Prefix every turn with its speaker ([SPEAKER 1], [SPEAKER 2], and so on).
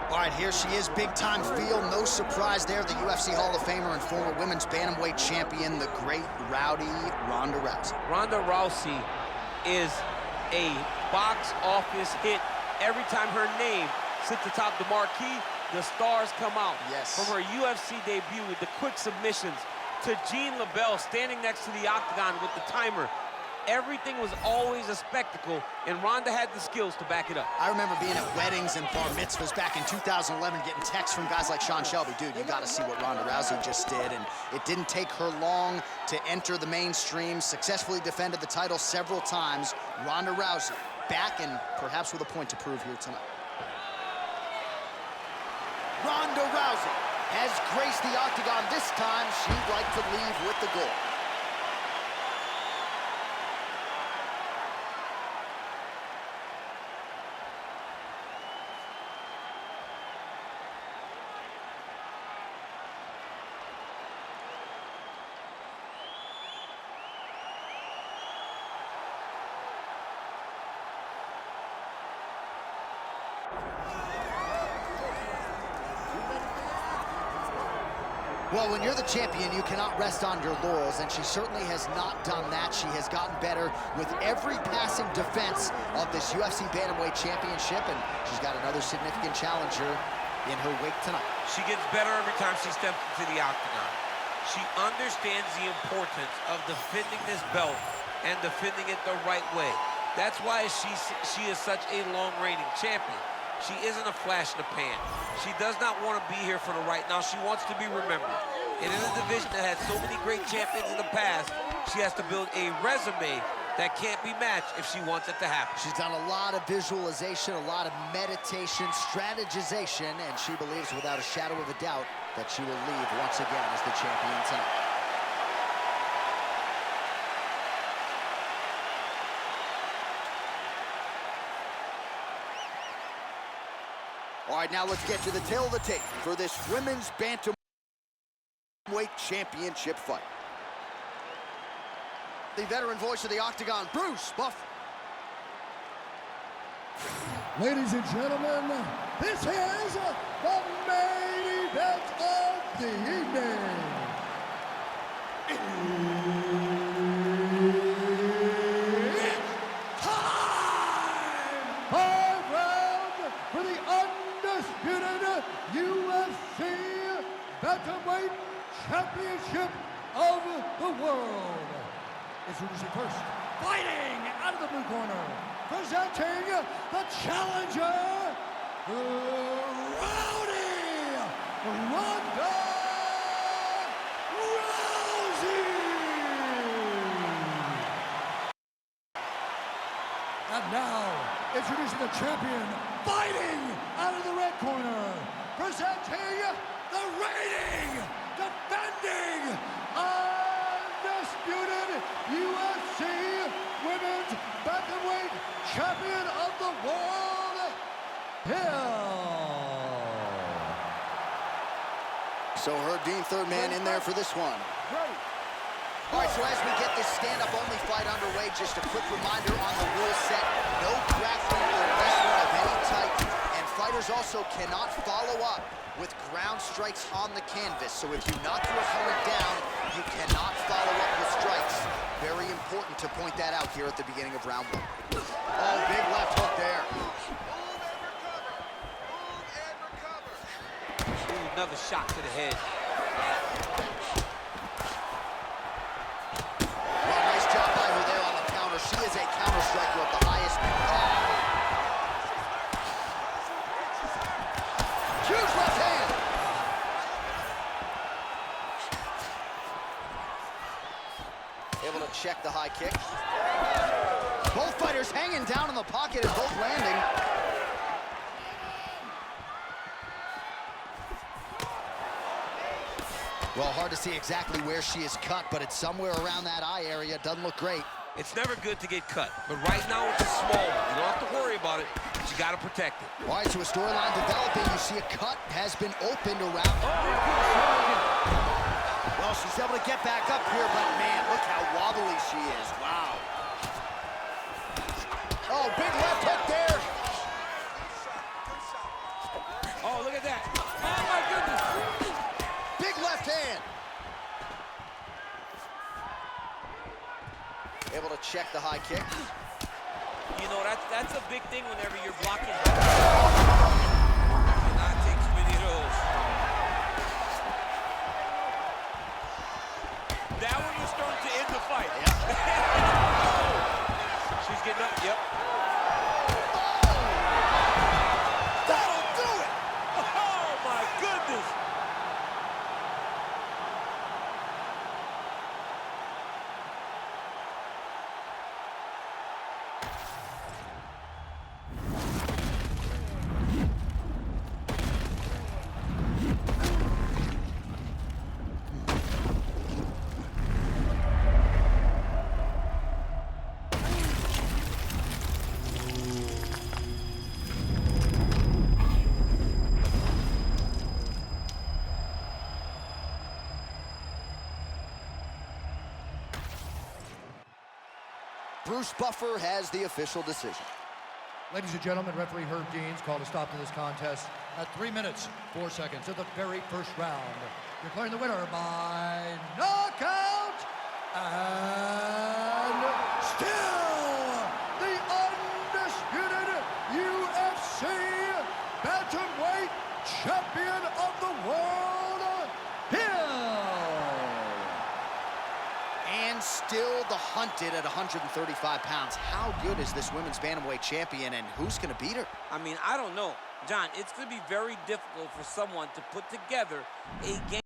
[SPEAKER 1] All right, here she is, big-time feel. No surprise there, the UFC Hall of Famer and former women's bantamweight champion, the great rowdy Ronda Rousey.
[SPEAKER 2] Ronda Rousey is a box office hit. Every time her name sits atop the marquee, the stars come out.
[SPEAKER 1] Yes.
[SPEAKER 2] From her UFC debut with the quick submissions to Jean LaBelle standing next to the octagon with the timer. Everything was always a spectacle, and Ronda had the skills to back it up.
[SPEAKER 1] I remember being at weddings and bar mitzvahs back in 2011, getting texts from guys like Sean Shelby. Dude, you gotta see what Ronda Rousey just did. And it didn't take her long to enter the mainstream, successfully defended the title several times. Ronda Rousey back and perhaps with a point to prove here tonight. Ronda Rousey has graced the octagon. This time, she'd like to leave with the gold. Well, when you're the champion, you cannot rest on your laurels, and she certainly has not done that. She has gotten better with every passing defense of this UFC Bantamweight Championship, and she's got another significant challenger in her wake tonight.
[SPEAKER 2] She gets better every time she steps into the octagon. She understands the importance of defending this belt and defending it the right way. That's why she is such a long-reigning champion. She isn't a flash in the pan. She does not want to be here for the right now. She wants to be remembered. And in a division that had so many great champions in the past, she has to build a resume that can't be matched if she wants it to happen.
[SPEAKER 1] She's done a lot of visualization, a lot of meditation, strategization, and she believes without a shadow of a doubt that she will leave once again as the champion tonight. All right, now let's get to the tail of the tape for this women's bantamweight championship fight. The veteran voice of the octagon, Bruce Buffer.
[SPEAKER 3] Ladies and gentlemen, this is the main event of the evening. It's time! 5 rounds for the undisputed UFC Bantamweight Championship of the world. Introducing first, fighting out of the blue corner, presenting the challenger, Rowdy Ronda Rousey. And now, introducing the champion, fighting out of the red corner, presenting the reigning, defending, undisputed UFC Women's Bantamweight Champion of the World, Hill.
[SPEAKER 1] So her Dean, third man in there for this one. All right, so as we get this stand-up only fight underway, just a quick reminder on the rule set. No grappling or wrestling of any type, and fighters also cannot follow up with ground strikes on the canvas. So if you knock your opponent down, you cannot follow up with strikes. Very important to point that out here at the beginning of round one. Oh, big left hook there.
[SPEAKER 2] Ooh, another shot to the head.
[SPEAKER 1] Well, nice job by her there on the counter. She is a counter striker of the highest. Huge left hand. Able to check the high kick. Both fighters hanging down in the pocket and both landing. Well, hard to see exactly where she is cut, but it's somewhere around that eye area. Doesn't look great.
[SPEAKER 2] It's never good to get cut, but right now it's a small one. You don't have to worry about it, but you got to protect it.
[SPEAKER 1] All right, so a storyline developing. You see a cut has been opened around. Well, she's able to get back up here, but man, look how wobbly she is. Wow. Oh, big left hook there.
[SPEAKER 2] Oh, look at that. Oh, my goodness.
[SPEAKER 1] Big left hand. Able to check the high kick.
[SPEAKER 2] You know, that's a big thing whenever you're blocking. Cannot take too many of those. That one was starting to end the fight.
[SPEAKER 1] Yep.
[SPEAKER 2] She's getting up. Yep.
[SPEAKER 1] That'll do it.
[SPEAKER 2] Oh, my goodness.
[SPEAKER 1] Bruce Buffer has the official decision.
[SPEAKER 3] Ladies and gentlemen, referee Herb Dean's called a stop to this contest at 3 minutes, 4 seconds of the very first round. Declaring the winner by knockout and still the undisputed UFC bantamweight champion of the world, Hill.
[SPEAKER 1] And still the hunted at 135 pounds. How good is this women's bantamweight champion, and who's going to beat her?
[SPEAKER 2] I mean, I don't know. John, it's going to be very difficult for someone to put together a game.